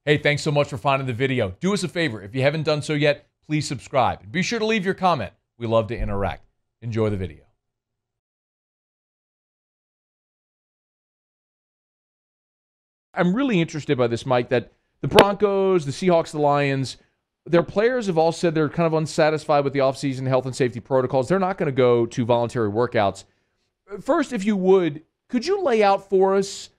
Hey, thanks so much for finding the video. Do us a favor. If you haven't done so yet, please subscribe. And be sure to leave your comment. We love to interact. Enjoy the video. I'm really interested by this, Mike, that the Broncos, the Seahawks, the Lions, their players have all said they're kind of unsatisfied with the offseason health and safety protocols. They're not going to go to voluntary workouts. First, if you would, could you lay out for us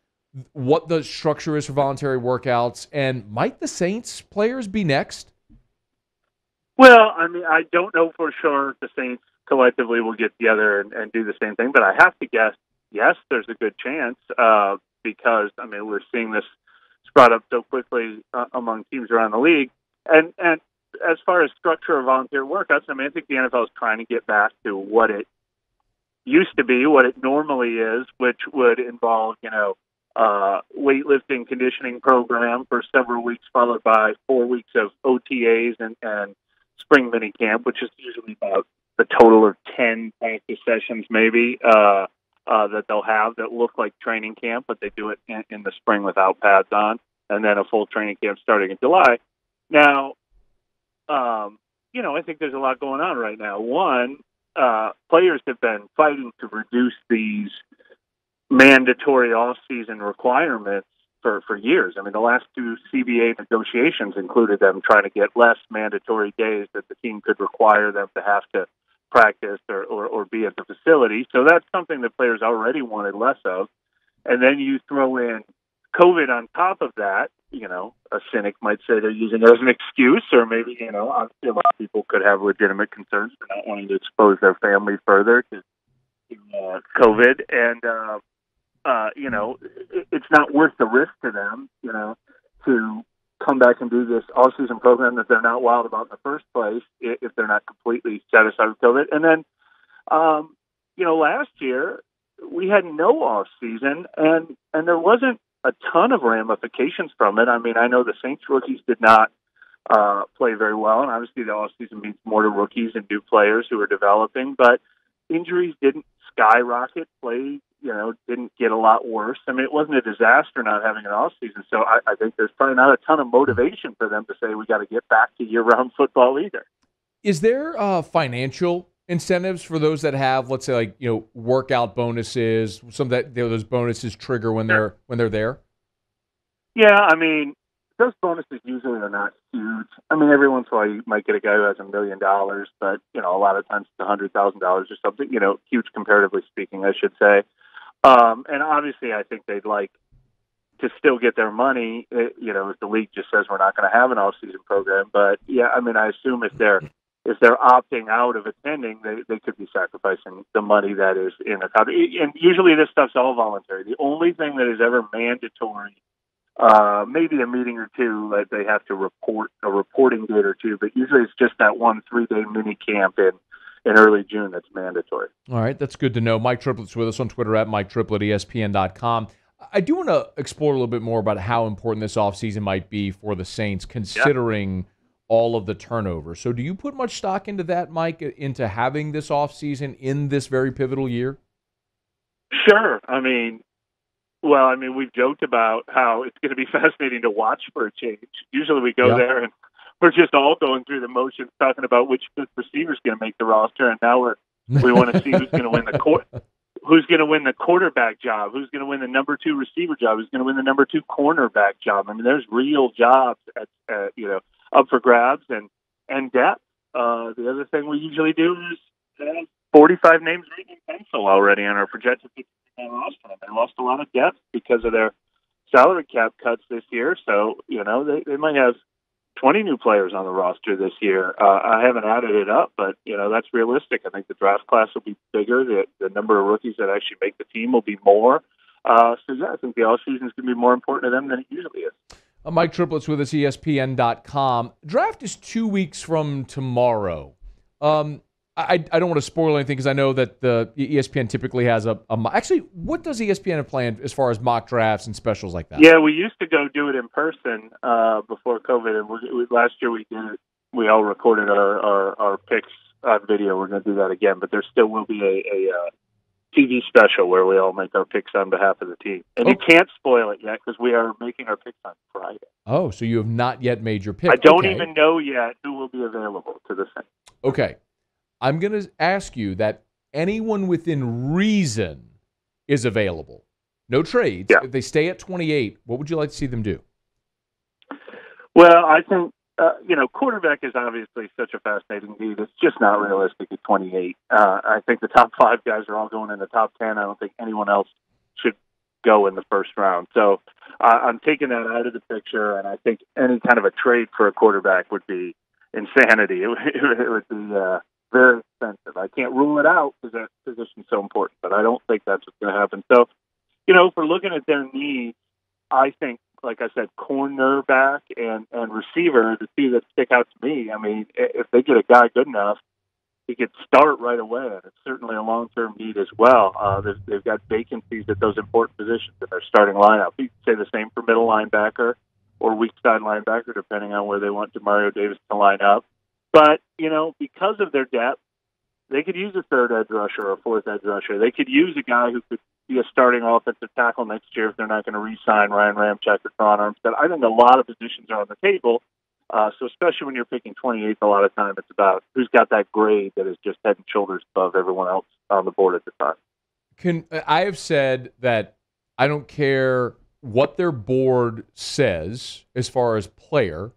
what the structure is for voluntary workouts, and might the Saints players be next? Well, I mean, I don't know for sure if the Saints collectively will get together and do the same thing, but I have to guess, yes, there's a good chance because, I mean, we're seeing this spread up so quickly among teams around the league. And as far as structure of volunteer workouts, I mean, I think the NFL is trying to get back to what it used to be, what it normally is, which would involve, weightlifting conditioning program for several weeks, followed by 4 weeks of OTAs and spring mini camp, which is usually about the total of 10 practice sessions maybe that they'll have that look like training camp, but they do it in the spring without pads on, and then a full training camp starting in July. Now, I think there's a lot going on right now. One, players have been fighting to reduce these mandatory off-season requirements for years. I mean, the last two CBA negotiations included them trying to get less mandatory days that the team could require them to have to practice or be at the facility. So that's something that players already wanted less of. And then you throw in COVID on top of that. A cynic might say they're using it as an excuse, or maybe, obviously a lot of people could have legitimate concerns for not wanting to expose their family further to COVID. And, it's not worth the risk to them, to come back and do this all-season program that they're not wild about in the first place if they're not completely satisfied with COVID. And then, last year we had no off-season, and there wasn't a ton of ramifications from it. I mean, I know the Saints rookies did not play very well, and obviously the off-season means more to rookies and new players who are developing, but injuries didn't skyrocket. Play didn't get a lot worse. I mean, it wasn't a disaster not having an off season. So I think there's probably not a ton of motivation for them to say we got to get back to year-round football either. Is there financial incentives for those that have, let's say, workout bonuses? Some that those bonuses trigger when they're there. Yeah, I mean, those bonuses usually are not huge. I mean, every once in a while you might get a guy who has $1 million, but a lot of times it's $100,000 or something. Huge comparatively speaking, I should say. And obviously, I think they'd like to still get their money. If the league just says we're not going to have an off-season program, but yeah, I mean, I assume if they're opting out of attending, they could be sacrificing the money that is in a contract. And usually, this stuff's all voluntary. The only thing that is ever mandatory, maybe a meeting or two that they have to report, a reporting date or two, but usually it's just that 1 3-day mini camp in early June that's mandatory. All right, that's good to know. Mike Triplett's with us on Twitter at MikeTriplett.ESPN.com. I do want to explore a little bit more about how important this offseason might be for the Saints, considering all of the turnover. So do you put much stock into that, Mike, into having this offseason in this very pivotal year? Sure. I mean, we've joked about how it's going to be fascinating to watch for a change. Usually we go there and we're just all going through the motions, talking about which fifth receiver is going to make the roster, and now we want to see who's going to win the quarterback job, who's going to win the number 2 receiver job, who's going to win the number 2 cornerback job. I mean, there's real jobs up for grabs and depth. The other thing we usually do is 45 names written in pencil already on our projected roster. They lost a lot of depth because of their salary cap cuts this year, so they might have 20 new players on the roster this year. I haven't added it up, but that's realistic. I think the draft class will be bigger. The number of rookies that actually make the team will be more. I think the offseason is going to be more important to them than it usually is. Mike Triplett's with us, ESPN.com. Draft is 2 weeks from tomorrow. I don't want to spoil anything because I know that the ESPN typically has actually, what does ESPN have planned as far as mock drafts and specials like that? Yeah, we used to go do it in person before COVID, and last year we did it. We all recorded our picks on video. We're going to do that again, but there still will be a TV special where we all make our picks on behalf of the team. And you can't spoil it yet because we are making our picks on Friday. Oh, so you have not yet made your pick. I don't even know yet who will be available to the Saints. Okay. I'm going to ask you that anyone within reason is available. No trades. Yeah. If they stay at 28, what would you like to see them do? Well, I think, quarterback is obviously such a fascinating need. It's just not realistic at 28. I think the top 5 guys are all going in the top 10. I don't think anyone else should go in the first round. So I'm taking that out of the picture, and I think any kind of a trade for a quarterback would be insanity. It would be very expensive. I can't rule it out because that position's so important, but I don't think that's what's going to happen. So, if we're looking at their needs, I think, like I said, cornerback and receiver are the two that stick out to me. I mean, if they get a guy good enough, he could start right away, and it's certainly a long-term need as well. They've got vacancies at those important positions in their starting lineup. You could say the same for middle linebacker or weak side linebacker, depending on where they want DeMario Davis to line up. But, because of their depth, they could use a third edge rusher or a fourth edge rusher. They could use a guy who could be a starting offensive tackle next year if they're not going to re-sign Ryan Ramczyk or Tron Armstead. I think a lot of positions are on the table. So especially when you're picking 28th, a lot of time it's about who's got that grade that is just head and shoulders above everyone else on the board at the time. I have said that I don't care what their board says as far as player,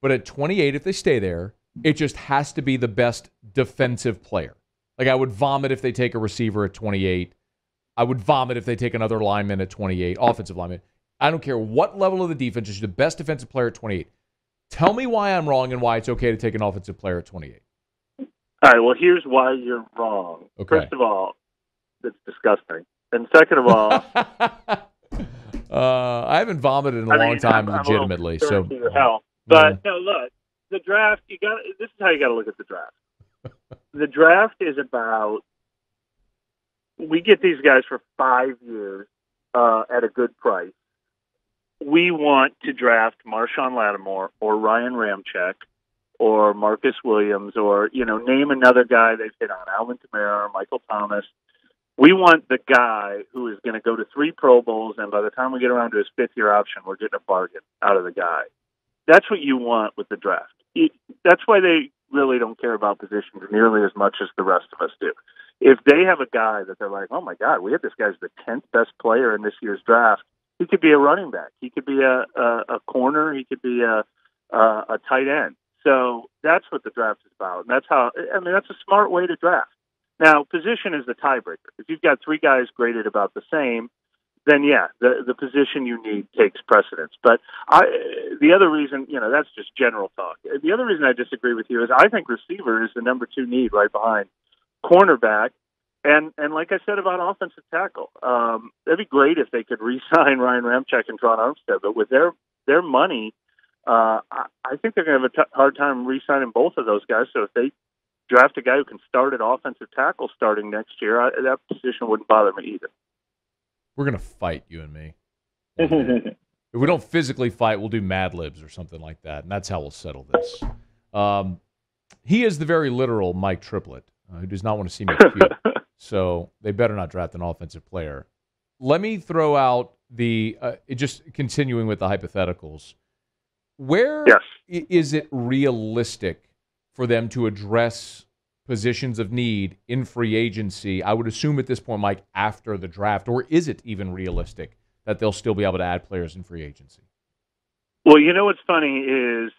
but at 28, if they stay there, it just has to be the best defensive player. Like I would vomit if they take a receiver at 28. I would vomit if they take another lineman at 28, offensive lineman. I don't care what level of the defense, just the best defensive player at 28. Tell me why I'm wrong and why it's okay to take an offensive player at 28. All right, well, here's why you're wrong. Okay. First of all, it's disgusting. And second of all... I haven't vomited in a long time, legitimately. So, hell. But, no, look, the draft, this is how you got to look at the draft. The draft is about... We get these guys for 5 years at a good price. We want to draft Marshawn Lattimore or Ryan Ramczyk or Marcus Williams or, name another guy they've hit on, Alvin Kamara, Michael Thomas. We want the guy who is going to go to 3 Pro Bowls, and by the time we get around to his 5th-year option, we're getting a bargain out of the guy. That's what you want with the draft. That's why they really don't care about positions nearly as much as the rest of us do. If they have a guy that they're like, oh, my God, we have this guy's the 10th best player in this year's draft, he could be a running back. He could be a corner. He could be a tight end. So that's what the draft is about. And that's a smart way to draft. Now, position is the tiebreaker. If you've got 3 guys graded about the same, then, yeah, the position you need takes precedence. But the other reason, that's just general talk. The other reason I disagree with you is I think receiver is the number 2 need right behind cornerback. And like I said about offensive tackle, that'd be great if they could re-sign Ryan Ramczyk and Tron Armstead. But with their money, I think they're going to have a hard time re-signing both of those guys. So if they draft a guy who can start at offensive tackle starting next year, that position wouldn't bother me either. We're going to fight, you and me. If we don't physically fight, we'll do Mad Libs or something like that, and that's how we'll settle this. He is the very literal Mike Triplett, who does not want to see me cute. So they better not draft an offensive player. Let me throw out just continuing with the hypotheticals. Where is it realistic for them to address positions of need in free agency? I would assume at this point, Mike, after the draft, or is it even realistic that they'll still be able to add players in free agency? Well, what's funny is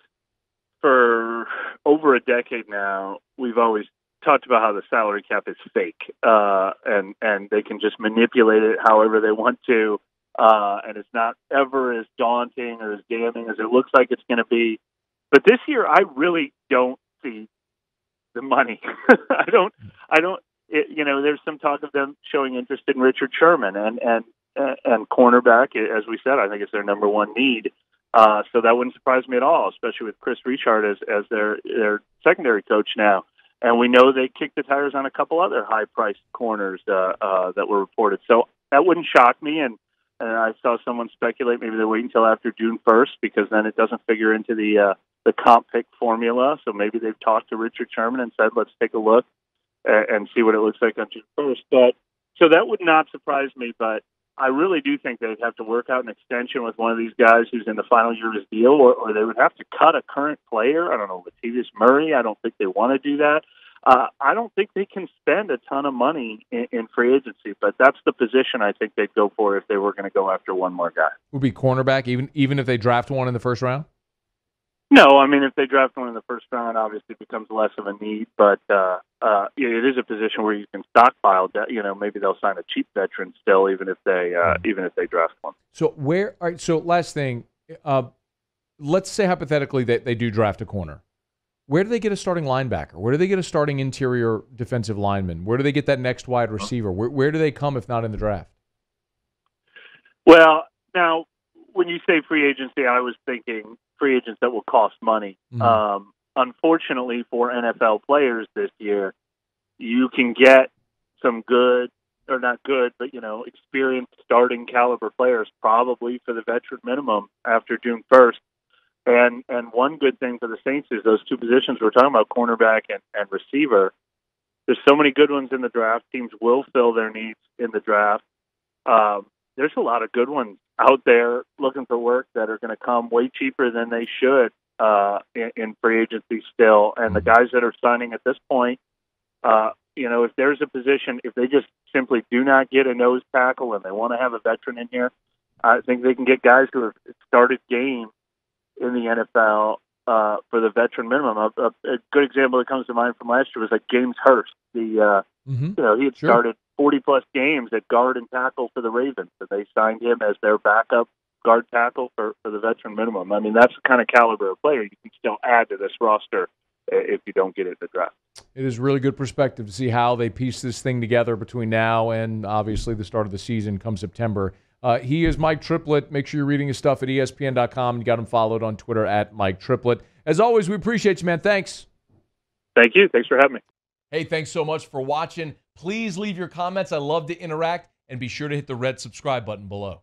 for over a decade now, we've always talked about how the salary cap is fake, and they can just manipulate it however they want to, and it's not ever as daunting or as damning as it looks like it's going to be. But this year, I really don't see the money. I don't. There's some talk of them showing interest in Richard Sherman and cornerback. As we said, I think it's their number 1 need. So that wouldn't surprise me at all, especially with Chris Richard as their secondary coach now. And we know they kicked the tires on a couple other high-priced corners that were reported. So that wouldn't shock me. And I saw someone speculate maybe they're waiting until after June 1st because then it doesn't figure into the comp pick formula. So maybe they've talked to Richard Sherman and said, let's take a look and see what it looks like on June 1st. But So that would not surprise me, but I really do think they'd have to work out an extension with one of these guys who's in the final year of his deal, or they would have to cut a current player. I don't know, Latavius Murray. I don't think they want to do that. I don't think they can spend a ton of money in free agency, but that's the position I think they'd go for if they were going to go after one more guy. Would be cornerback, even if they draft one in the first round? No, I mean, if they draft one in the first round, obviously it becomes less of a need, but it is a position where you can stockpile that. Maybe they'll sign a cheap veteran still, even if they draft one. So all right, so last thing, let's say hypothetically that they do draft a corner. Where do they get a starting linebacker? Where do they get a starting interior defensive lineman? Where do they get that next wide receiver? Where do they come if not in the draft? Well, now, when you say free agency, I was thinking free agents that will cost money. Mm-hmm. Unfortunately for NFL players this year, you can get some good, or not good, but, experienced starting caliber players probably for the veteran minimum after June 1st. And one good thing for the Saints is those two positions we're talking about, cornerback and receiver. There's so many good ones in the draft. Teams will fill their needs in the draft. There's a lot of good ones out there looking for work that are going to come way cheaper than they should in free agency still. And the guys that are signing at this point, if there's a position, if they just simply do not get a nose tackle and they want to have a veteran in here, I think they can get guys who have started games in the NFL for the veteran minimum. A good example that comes to mind from last year was like James Hurst. He had started 40-plus games at guard and tackle for the Ravens, and they signed him as their backup guard tackle for the veteran minimum. I mean, that's the kind of caliber of player you can still add to this roster if you don't get it in the draft. It is really good perspective to see how they piece this thing together between now and obviously the start of the season come September. He is Mike Triplett. Make sure you're reading his stuff at ESPN.com. You got him followed on Twitter at Mike Triplett. As always, we appreciate you, man. Thanks. Thank you. Thanks for having me. Hey, thanks so much for watching. Please leave your comments. I love to interact. And be sure to hit the red subscribe button below.